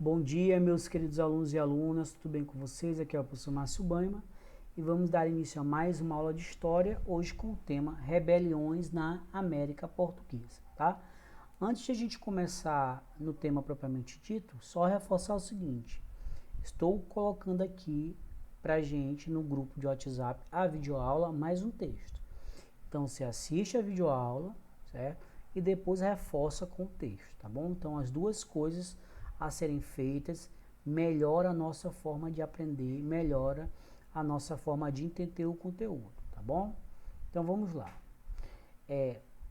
Bom dia, meus queridos alunos e alunas, tudo bem com vocês? Aqui é o professor Márcio Baima e vamos dar início a mais uma aula de História, hoje com o tema Rebeliões na América Portuguesa, tá? Antes de a gente começar no tema propriamente dito, só reforçar o seguinte, estou colocando aqui pra gente no grupo de WhatsApp a videoaula mais um texto. Então você assiste a videoaula, certo? E depois reforça com o texto, tá bom? Então as duas coisas a serem feitas melhora a nossa forma de aprender, melhora a nossa forma de entender o conteúdo, tá bom? Então vamos lá.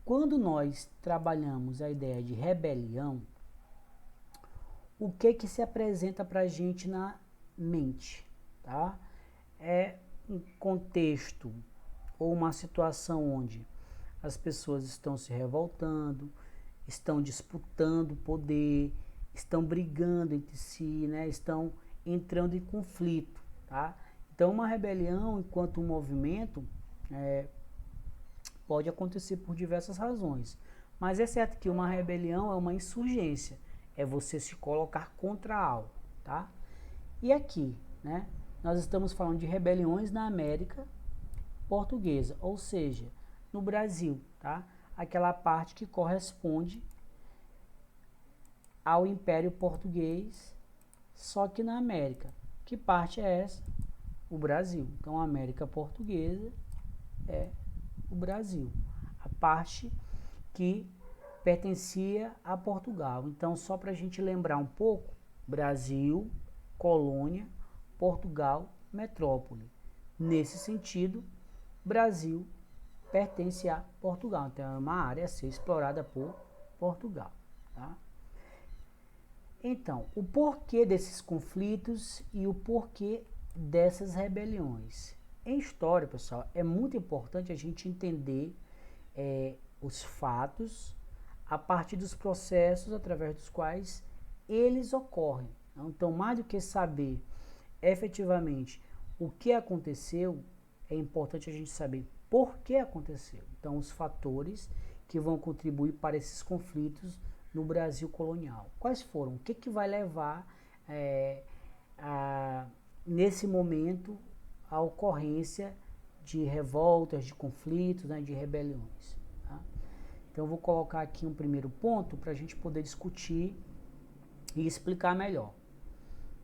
Quando nós trabalhamos a ideia de rebelião, o que se apresenta para a gente na mente, tá? É um contexto ou uma situação onde as pessoas estão se revoltando, estão disputando poder, estão brigando entre si, né? Estão entrando em conflito, tá? Então uma rebelião, enquanto um movimento, pode acontecer por diversas razões, mas é certo que uma rebelião é uma insurgência, é você se colocar contra algo, tá? E aqui, né? Nós estamos falando de rebeliões na América Portuguesa, ou seja, no Brasil, tá? Aquela parte que corresponde ao Império Português, só que na América. Que parte é essa? O Brasil. Então, a América Portuguesa é o Brasil. A parte que pertencia a Portugal. Então, só para a gente lembrar um pouco, Brasil, colônia, Portugal, metrópole. Nesse sentido, Brasil pertence a Portugal. Então, é uma área a ser explorada por Portugal. Tá? Então, o porquê desses conflitos e o porquê dessas rebeliões. Em história, pessoal, é muito importante a gente entender os fatos a partir dos processos através dos quais eles ocorrem. Então, mais do que saber efetivamente o que aconteceu, é importante a gente saber por que aconteceu. Então, os fatores que vão contribuir para esses conflitos no Brasil colonial. Quais foram? O que vai levar nesse momento a ocorrência de revoltas, de conflitos, né, de rebeliões. Tá? Então eu vou colocar aqui um primeiro ponto para a gente poder discutir e explicar melhor.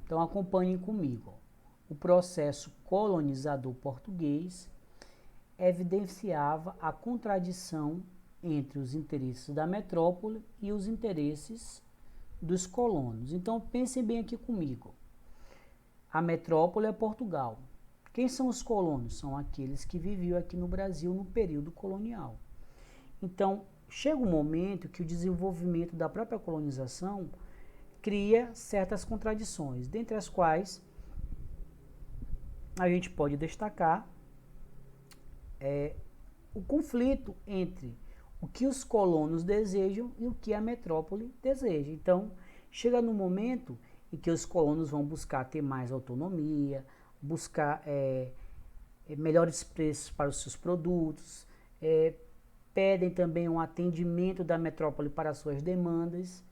Então acompanhem comigo. O processo colonizador português evidenciava a contradição entre os interesses da metrópole e os interesses dos colonos. Então pensem bem aqui comigo. A metrópole é Portugal. Quem são os colonos? São aqueles que viviam aqui no Brasil no período colonial. Então, chega um momento que o desenvolvimento da própria colonização cria certas contradições, dentre as quais a gente pode destacar o conflito entre o que os colonos desejam e o que a metrópole deseja. Então, chega no momento em que os colonos vão buscar ter mais autonomia, buscar melhores preços para os seus produtos, pedem também um atendimento da metrópole para as suas demandas,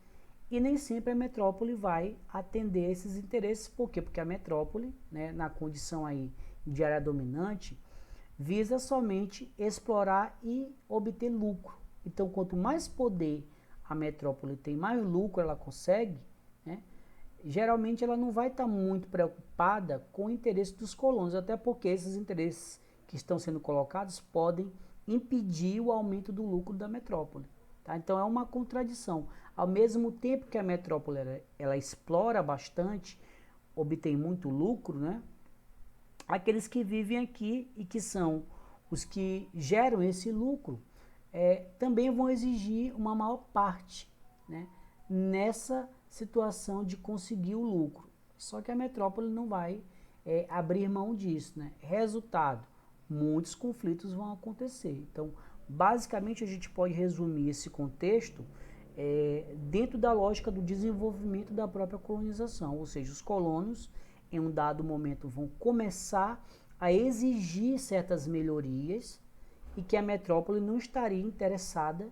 e nem sempre a metrópole vai atender esses interesses. Por quê? Porque a metrópole, né, na condição aí de área dominante, visa somente explorar e obter lucro. Então, quanto mais poder a metrópole tem, mais lucro ela consegue, né? Geralmente ela não vai estar muito preocupada com o interesse dos colonos, até porque esses interesses que estão sendo colocados podem impedir o aumento do lucro da metrópole. Tá? Então é uma contradição. Ao mesmo tempo que a metrópole ela explora bastante, obtém muito lucro, né? Aqueles que vivem aqui e que são os que geram esse lucro também vão exigir uma maior parte, né, nessa situação de conseguir o lucro. Só que a metrópole não vai abrir mão disso. Né? Resultado, muitos conflitos vão acontecer. Então, basicamente, a gente pode resumir esse contexto dentro da lógica do desenvolvimento da própria colonização, ou seja, os colonos em um dado momento vão começar a exigir certas melhorias e que a metrópole não estaria interessada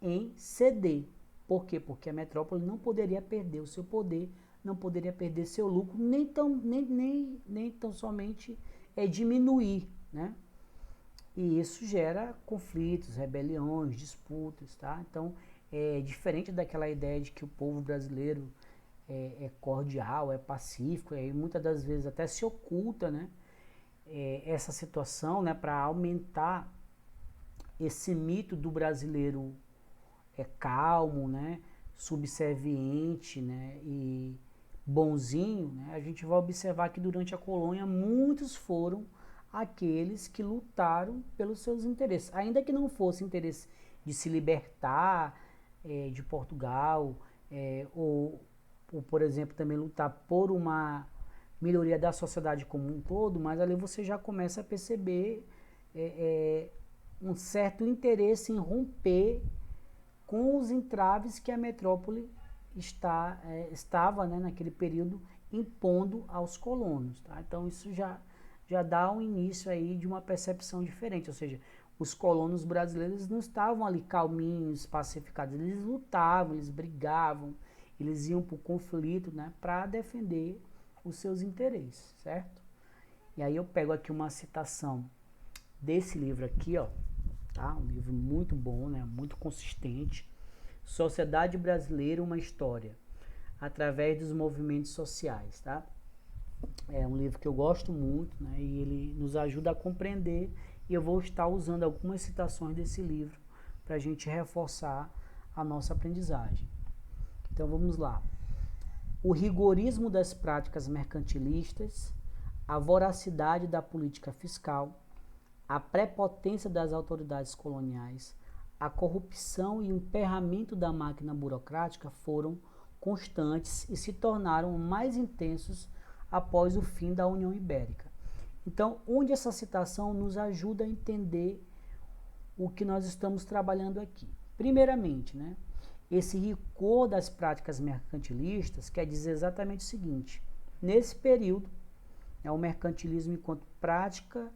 em ceder. Por quê? Porque a metrópole não poderia perder o seu poder não poderia perder seu lucro, nem tão somente diminuir, né? E isso gera conflitos, rebeliões, disputas, tá? Então, é diferente daquela ideia de que o povo brasileiro é cordial, é pacífico, e muitas das vezes até se oculta, né? Essa situação, né? Para aumentar esse mito do brasileiro calmo, né? Subserviente, né? E bonzinho, né? A gente vai observar que durante a colônia muitos foram aqueles que lutaram pelos seus interesses, ainda que não fosse interesse de se libertar de Portugal, ou, por exemplo, também lutar por uma melhoria da sociedade como um todo, mas ali você já começa a perceber um certo interesse em romper com os entraves que a metrópole estava, né, naquele período impondo aos colonos. Tá? Então isso já dá um início aí de uma percepção diferente, ou seja, os colonos brasileiros não estavam ali calminhos, pacificados, eles lutavam, eles brigavam, eles iam para o conflito, né, para defender os seus interesses, certo? E aí eu pego aqui uma citação desse livro aqui, ó, tá? Um livro muito bom, né, muito consistente, Sociedade Brasileira, uma História, através dos movimentos sociais, tá? É um livro que eu gosto muito, né, e ele nos ajuda a compreender, e eu vou estar usando algumas citações desse livro para a gente reforçar a nossa aprendizagem. Então vamos lá. O rigorismo das práticas mercantilistas, a voracidade da política fiscal, a prepotência das autoridades coloniais, a corrupção e o emperramento da máquina burocrática foram constantes e se tornaram mais intensos após o fim da União Ibérica. Então, onde essa citação nos ajuda a entender o que nós estamos trabalhando aqui? Primeiramente, né, esse rigor das práticas mercantilistas quer dizer exatamente o seguinte: nesse período, o mercantilismo enquanto prática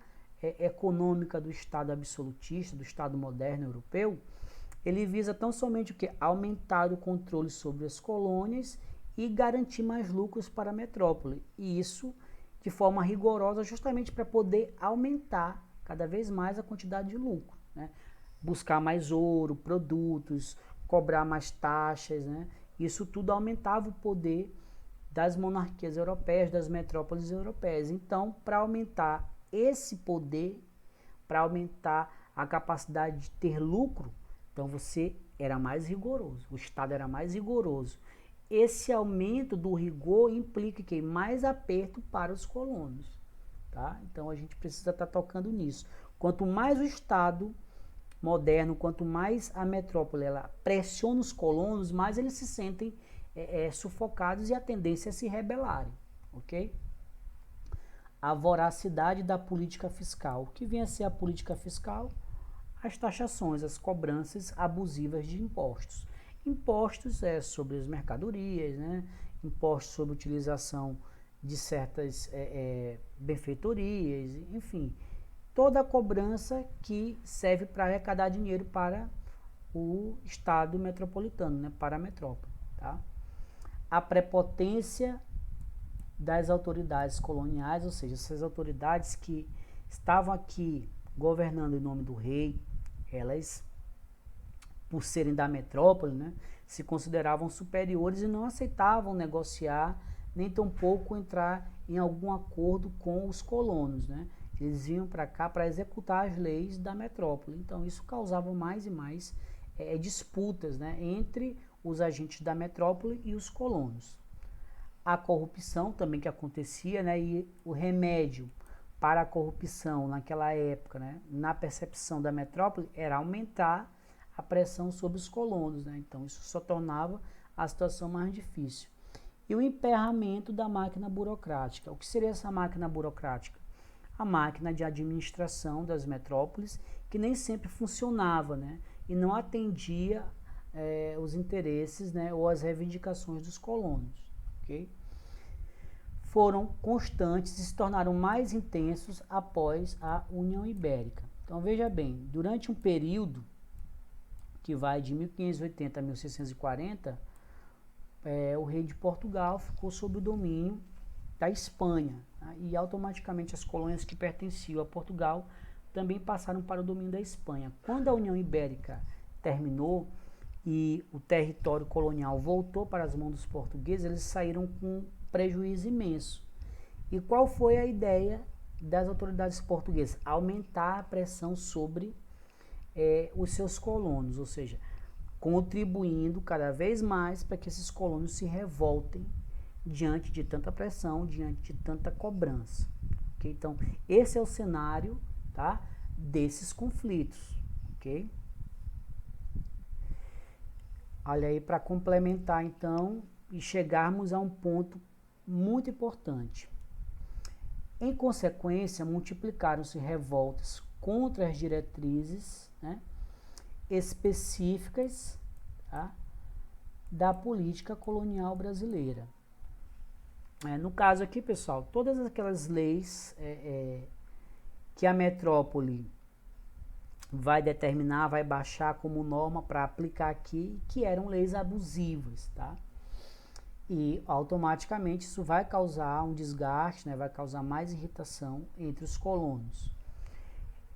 econômica do Estado absolutista, do Estado moderno europeu, ele visa tão somente o que? Aumentar o controle sobre as colônias e garantir mais lucros para a metrópole. E isso de forma rigorosa, justamente para poder aumentar cada vez mais a quantidade de lucro, né? Buscar mais ouro, produtos, cobrar mais taxas, né? Isso tudo aumentava o poder das monarquias europeias, das metrópoles europeias. Então, para aumentar esse poder, para aumentar a capacidade de ter lucro, então você era mais rigoroso, o Estado era mais rigoroso. Esse aumento do rigor implica que mais aperto para os colonos, tá? Então a gente precisa estar tocando nisso. Quanto mais o Estado moderno, quanto mais a metrópole ela pressiona os colonos, mais eles se sentem sufocados e a tendência é se rebelarem, ok? A voracidade da política fiscal. O que vem a ser a política fiscal? As taxações, as cobranças abusivas de impostos. Impostos sobre as mercadorias, né? Impostos sobre a utilização de certas benfeitorias, enfim, toda a cobrança que serve para arrecadar dinheiro para o Estado metropolitano, né? Para a metrópole. Tá? A prepotência das autoridades coloniais, ou seja, essas autoridades que estavam aqui governando em nome do rei, elas, por serem da metrópole, né, se consideravam superiores e não aceitavam negociar, nem tampouco entrar em algum acordo com os colonos, né? Eles vinham para cá para executar as leis da metrópole. Então isso causava mais e mais disputas, né, entre os agentes da metrópole e os colonos. A corrupção também que acontecia, né, e o remédio para a corrupção naquela época, né, na percepção da metrópole, era aumentar a pressão sobre os colonos, né? Então isso só tornava a situação mais difícil. E o emperramento da máquina burocrática. O que seria essa máquina burocrática? A máquina de administração das metrópoles, que nem sempre funcionava, né? E não atendia os interesses, né, ou as reivindicações dos colonos. Okay? Foram constantes e se tornaram mais intensos após a União Ibérica. Então veja bem, durante um período que vai de 1580 a 1640, o rei de Portugal ficou sob o domínio da Espanha, tá? E automaticamente as colônias que pertenciam a Portugal também passaram para o domínio da Espanha. Quando a União Ibérica terminou e o território colonial voltou para as mãos dos portugueses, eles saíram com prejuízo imenso. E qual foi a ideia das autoridades portuguesas? Aumentar a pressão sobre os seus colonos, ou seja, contribuindo cada vez mais para que esses colonos se revoltem diante de tanta pressão, diante de tanta cobrança. Okay? Então, esse é o cenário, tá, desses conflitos. Okay? Olha aí, para complementar então e chegarmos a um ponto muito importante. Em consequência, multiplicaram-se revoltas contra as diretrizes, né, específicas, tá, da política colonial brasileira. No caso aqui, pessoal, todas aquelas leis que a metrópole vai determinar, vai baixar como norma para aplicar aqui, que eram leis abusivas, tá? E automaticamente isso vai causar um desgaste, né? Vai causar mais irritação entre os colonos.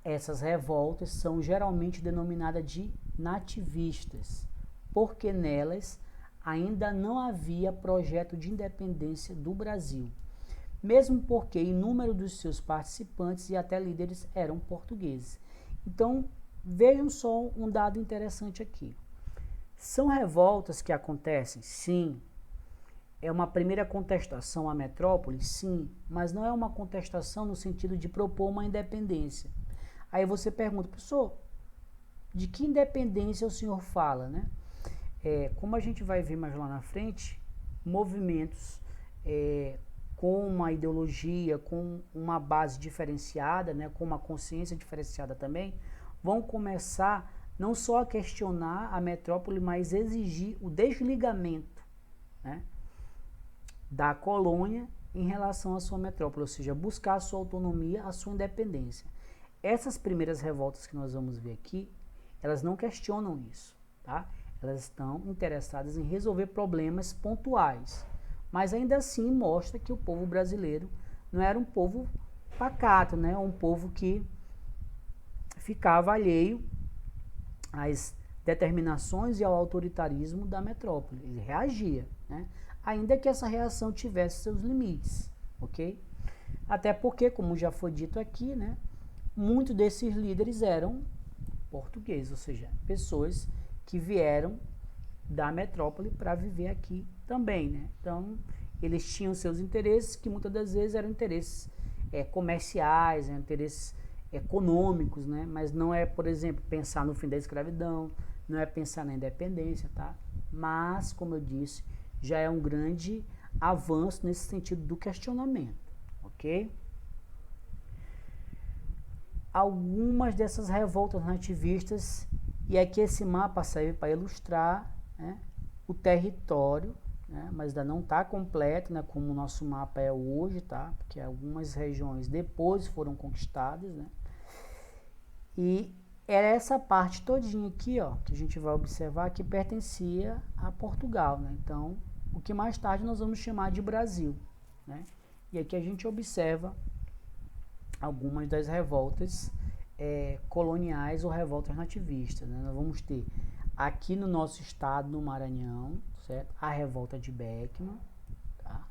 Essas revoltas são geralmente denominadas de nativistas, porque nelas ainda não havia projeto de independência do Brasil, mesmo porque inúmeros dos seus participantes e até líderes eram portugueses. Então, vejam só um dado interessante aqui. São revoltas que acontecem? Sim. É uma primeira contestação à metrópole? Sim. Mas não é uma contestação no sentido de propor uma independência. Aí você pergunta, professor, de que independência o senhor fala, né? Como a gente vai ver mais lá na frente, movimentos com uma ideologia, com uma base diferenciada, né, com uma consciência diferenciada também, vão começar não só a questionar a metrópole, mas exigir o desligamento, né, da colônia em relação à sua metrópole, ou seja, buscar a sua autonomia, a sua independência. Essas primeiras revoltas que nós vamos ver aqui, elas não questionam isso, tá? Elas estão interessadas em resolver problemas pontuais, mas ainda assim mostra que o povo brasileiro não era um povo pacato, né? Um povo que ficava alheio às determinações e ao autoritarismo da metrópole. Ele reagia, né? Ainda que essa reação tivesse seus limites, ok? Até porque, como já foi dito aqui, né? Muitos desses líderes eram portugueses, ou seja, pessoas que vieram da metrópole para viver aqui também, né? Então, eles tinham seus interesses, que muitas das vezes eram interesses comerciais, interesses econômicos, né? Mas não é, por exemplo, pensar no fim da escravidão, não é pensar na independência, tá? Mas, como eu disse, já é um grande avanço nesse sentido do questionamento, ok? Algumas dessas revoltas nativistas, e aqui esse mapa serve para ilustrar, né, o território, né, mas ainda não está completo, né, como o nosso mapa é hoje, tá? Porque algumas regiões depois foram conquistadas, né? E era essa parte todinha aqui, ó, que a gente vai observar que pertencia a Portugal, né? Então, o que mais tarde nós vamos chamar de Brasil, né? E aqui a gente observa algumas das revoltas coloniais ou revoltas nativistas, né? Nós vamos ter aqui no nosso estado, no Maranhão, certo? A revolta de Beckman, tá?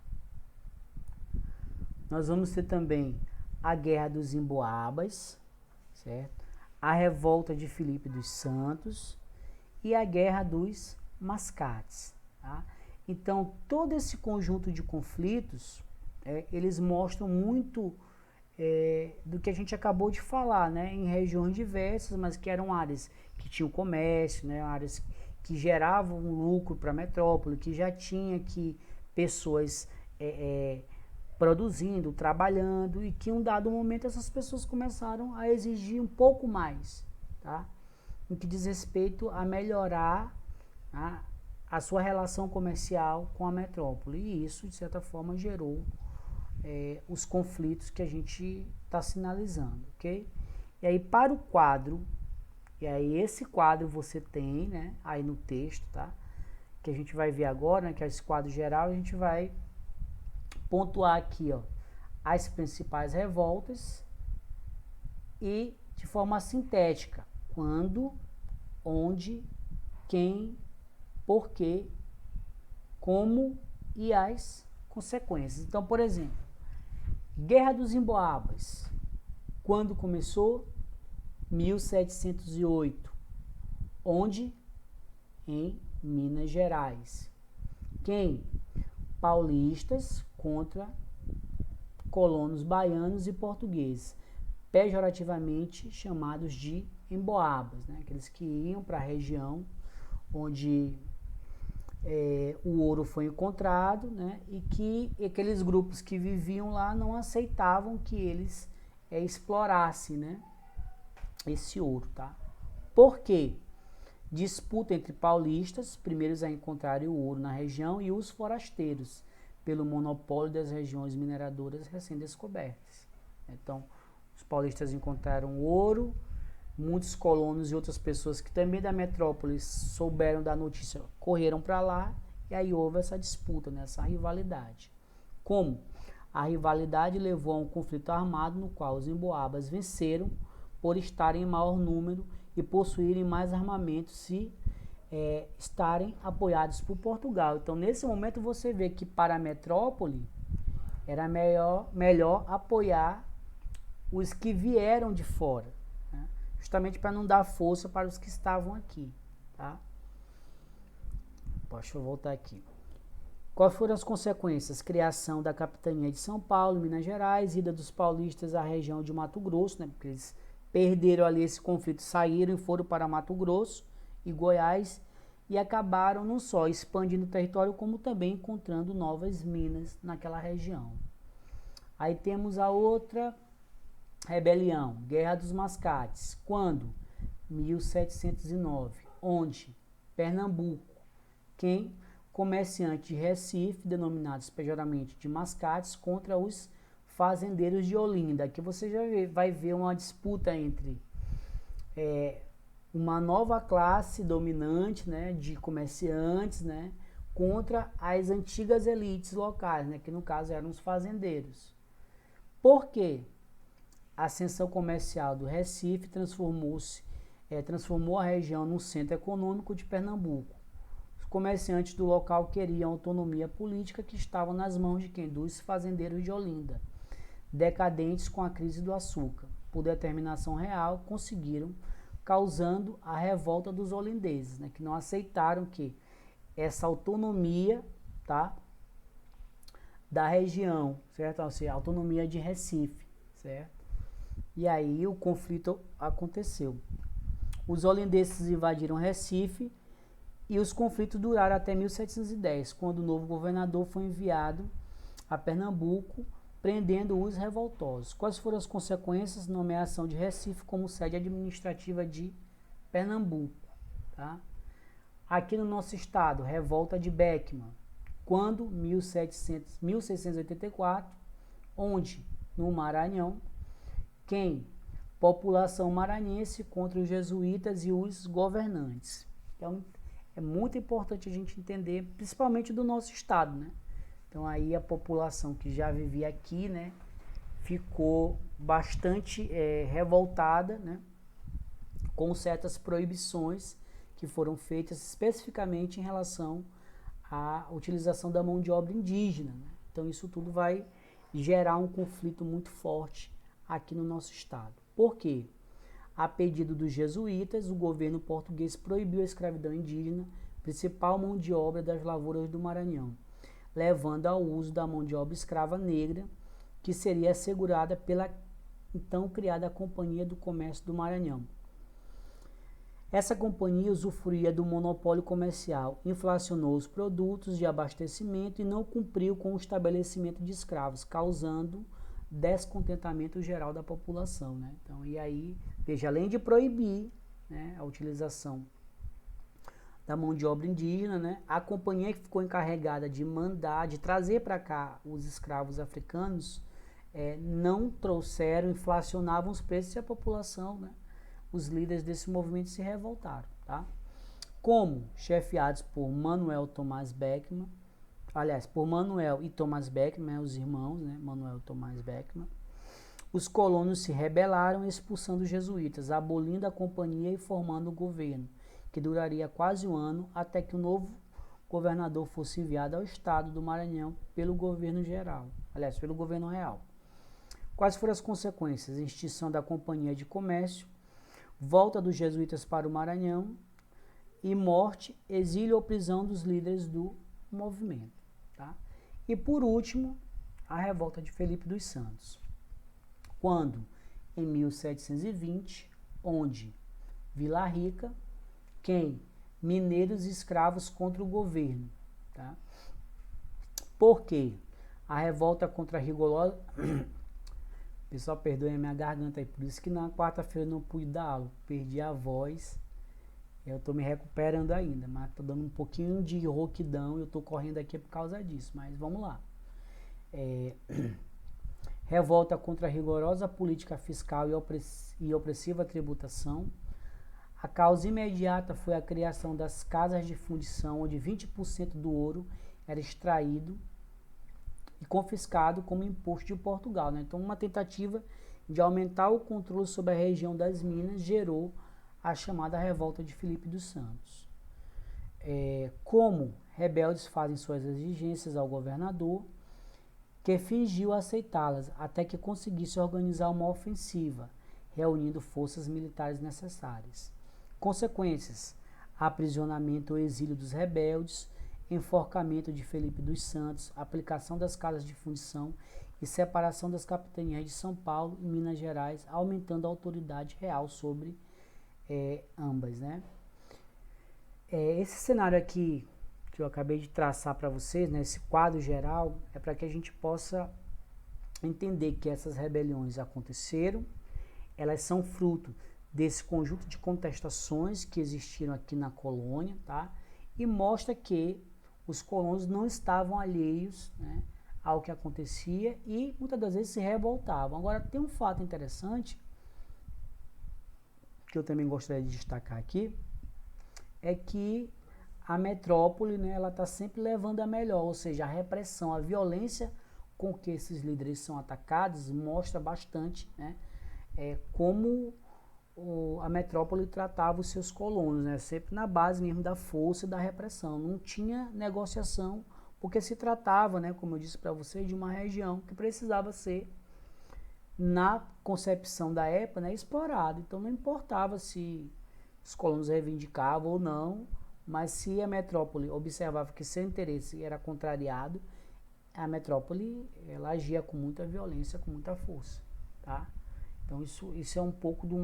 Nós vamos ter também a Guerra dos Emboabas, certo? A revolta de Filipe dos Santos e a Guerra dos Mascates, tá? Então, todo esse conjunto de conflitos, eles mostram muito do que a gente acabou de falar, né? Em regiões diversas, mas que eram áreas que tinham comércio, né? Áreas que geravam lucro para a metrópole, que já tinha aqui pessoas produzindo, trabalhando, e que em um dado momento essas pessoas começaram a exigir um pouco mais, tá? No que diz respeito a melhorar a sua relação comercial com a metrópole, e isso, de certa forma, gerou os conflitos que a gente está sinalizando, ok? E aí, para o quadro, e aí esse quadro você tem, né, aí no texto, tá? que a gente vai ver agora, né, que é esse quadro geral, a gente vai pontuar aqui, ó, as principais revoltas e de forma sintética, quando, onde, quem, por quê, como e as consequências. Então, por exemplo, Guerra dos Emboabas, quando começou? 1708. Onde? Em Minas Gerais. Quem? Paulistas contra colonos baianos e portugueses, pejorativamente chamados de emboabas, né? Aqueles que iam para a região onde o ouro foi encontrado, né? E que aqueles grupos que viviam lá não aceitavam que eles explorassem, né, esse ouro, tá? Por quê? Disputa entre paulistas, primeiros a encontrarem o ouro na região, e os forasteiros, pelo monopólio das regiões mineradoras recém-descobertas. Então, os paulistas encontraram ouro, muitos colonos e outras pessoas que também da metrópole souberam da notícia, correram para lá, e aí houve essa disputa, né, essa rivalidade. Como? A rivalidade levou a um conflito armado no qual os emboabas venceram por estarem em maior número e possuírem mais armamentos se estarem apoiados por Portugal. Então, nesse momento, você vê que para a metrópole era melhor apoiar os que vieram de fora, né? Justamente para não dar força para os que estavam aqui. Tá? Deixa eu voltar aqui. Quais foram as consequências? Criação da capitania de São Paulo, Minas Gerais, ida dos paulistas à região de Mato Grosso, né? Porque eles perderam ali esse conflito, saíram e foram para Mato Grosso e Goiás e acabaram não só expandindo o território, como também encontrando novas minas naquela região. Aí temos a outra rebelião, Guerra dos Mascates. Quando? 1709. Onde? Pernambuco. Quem? Comerciantes de Recife, denominados pejorativamente de mascates, contra os fazendeiros de Olinda. Aqui você já vai ver uma disputa entre uma nova classe dominante, né, de comerciantes, né, contra as antigas elites locais, né, que no caso eram os fazendeiros. Por quê? A ascensão comercial do Recife transformou a região num centro econômico de Pernambuco. Os comerciantes do local queriam autonomia política que estava nas mãos de quem? Dos fazendeiros de Olinda, decadentes com a crise do açúcar. Por determinação real, conseguiram, causando a revolta dos olindeses, né, que não aceitaram que essa autonomia, tá, da região, certo? Assim, a autonomia de Recife, certo? E aí o conflito aconteceu. Os holandeses invadiram Recife e os conflitos duraram até 1710, quando o novo governador foi enviado a Pernambuco, prendendo os revoltosos. Quais foram as consequências? Nomeação de Recife como sede administrativa de Pernambuco. Tá? Aqui no nosso estado, revolta de Beckman. Quando? 1684. Onde? No Maranhão. Quem? População maranhense contra os jesuítas e os governantes. Então, é muito importante a gente entender, principalmente do nosso estado, né? Então, aí a população que já vivia aqui, né, ficou bastante revoltada, né, com certas proibições que foram feitas especificamente em relação à utilização da mão de obra indígena, né? Então, isso tudo vai gerar um conflito muito forte aqui no nosso estado. Por quê? A pedido dos jesuítas, o governo português proibiu a escravidão indígena, principal mão de obra das lavouras do Maranhão, levando ao uso da mão de obra escrava negra, que seria assegurada pela então criada Companhia do Comércio do Maranhão. Essa companhia usufruía do monopólio comercial, inflacionou os produtos de abastecimento e não cumpriu com o estabelecimento de escravos, causando descontentamento geral da população, né? Então, e aí, veja, além de proibir, né, a utilização da mão de obra indígena, né, a companhia que ficou encarregada de mandar, de trazer para cá os escravos africanos, não trouxeram, inflacionavam os preços e a população, né, os líderes desse movimento se revoltaram, tá? como chefiados por Manuel Tomás Beckmann, aliás, por Manuel e Tomás Beckmann, os irmãos, né, Manuel e Tomás Beckmann, os colonos se rebelaram, expulsando os jesuítas, abolindo a companhia e formando o governo, que duraria quase um ano até que o novo governador fosse enviado ao estado do Maranhão pelo governo geral, aliás, pelo governo real. Quais foram as consequências? Extinção da companhia de comércio, volta dos jesuítas para o Maranhão e morte, exílio ou prisão dos líderes do movimento. Tá? E por último, a revolta de Felipe dos Santos, quando, em 1720, onde Vila Rica, quem? Mineiros e escravos contra o governo. Tá? Por quê? A revolta contra a rigorosa... Pessoal, perdoem a minha garganta aí, por isso que na quarta-feira eu não pude dar aula, perdi a voz, eu tô me recuperando ainda, mas tô dando um pouquinho de rouquidão, eu tô correndo aqui por causa disso, mas vamos lá. Revolta contra a rigorosa política fiscal e opressiva tributação. A causa imediata foi a criação das casas de fundição, onde 20% do ouro era extraído e confiscado como imposto de Portugal. Né? Então, uma tentativa de aumentar o controle sobre a região das minas gerou a chamada Revolta de Filipe dos Santos. Como rebeldes fazem suas exigências ao governador, que fingiu aceitá-las, até que conseguisse organizar uma ofensiva, reunindo forças militares necessárias. Consequências: aprisionamento ou exílio dos rebeldes, enforcamento de Felipe dos Santos, aplicação das casas de fundição e separação das capitanias de São Paulo e Minas Gerais, aumentando a autoridade real sobre ambas. Né? Esse cenário aqui que eu acabei de traçar para vocês, né, esse quadro geral, é para que a gente possa entender que essas rebeliões aconteceram, elas são fruto desse conjunto de contestações que existiram aqui na colônia, tá? E mostra que os colonos não estavam alheios, né, ao que acontecia e muitas das vezes se revoltavam. Agora, tem um fato interessante que eu também gostaria de destacar aqui, é que a metrópole, né, ela está sempre levando a melhor, ou seja, a repressão, a violência com que esses líderes são atacados mostra bastante, né, como a metrópole tratava os seus colonos, né, sempre na base mesmo da força e da repressão. Não tinha negociação, porque se tratava, né, como eu disse para vocês, de uma região que precisava ser, na concepção da época, né, explorada. Então não importava se os colonos reivindicavam ou não, mas se a metrópole observava que seu interesse era contrariado, a metrópole ela agia com muita violência, com muita força. Tá? Então isso é um pouco de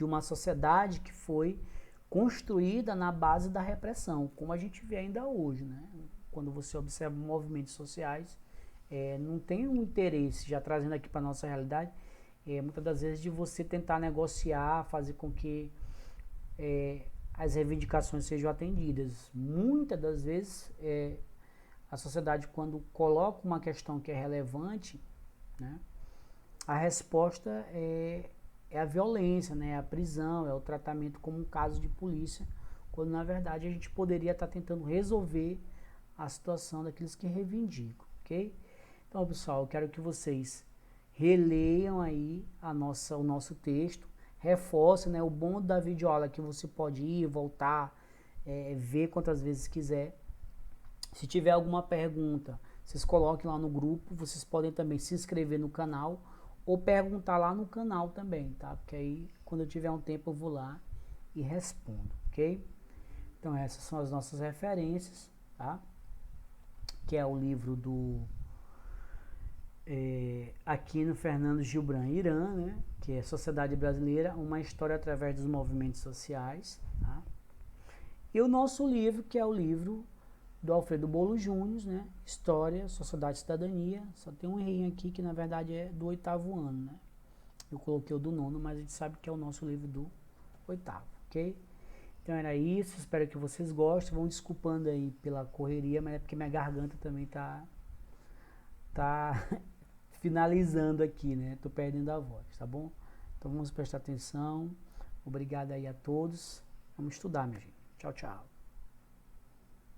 uma sociedade que foi construída na base da repressão, como a gente vê ainda hoje. Né? Quando você observa movimentos sociais, não tem um interesse, já trazendo aqui para a nossa realidade, muitas das vezes de você tentar negociar, fazer com que as reivindicações sejam atendidas. Muitas das vezes a sociedade, quando coloca uma questão que é relevante, né, a resposta é a violência, né, é a prisão, é o tratamento como um caso de polícia, quando na verdade a gente poderia estar tentando resolver a situação daqueles que reivindicam, ok? Então, pessoal, eu quero que vocês releiam aí o nosso texto, reforcem, né, o bom da videoaula que você pode ir, voltar, ver quantas vezes quiser. Se tiver alguma pergunta, vocês coloquem lá no grupo, vocês podem também se inscrever no canal ou perguntar lá no canal também, tá? Porque aí, quando eu tiver um tempo, eu vou lá e respondo, ok? Então, essas são as nossas referências, tá? Que é o livro do Aquino Fernando Gilbran Irã, né? Que é Sociedade Brasileira, uma história através dos movimentos sociais, tá? E o nosso livro, que é o livro do Alfredo Bolo Júnior, né? História, Sociedade e Cidadania. Só tem um errinho aqui que na verdade é do 8º ano, né? Eu coloquei o do 9º, mas a gente sabe que é o nosso livro do 8º, ok? Então era isso, espero que vocês gostem. Vão desculpando aí pela correria, mas é porque minha garganta também tá finalizando aqui, né? Tô perdendo a voz, tá bom? Então vamos prestar atenção. Obrigado aí a todos Vamos estudar, minha gente. Tchau, tchau.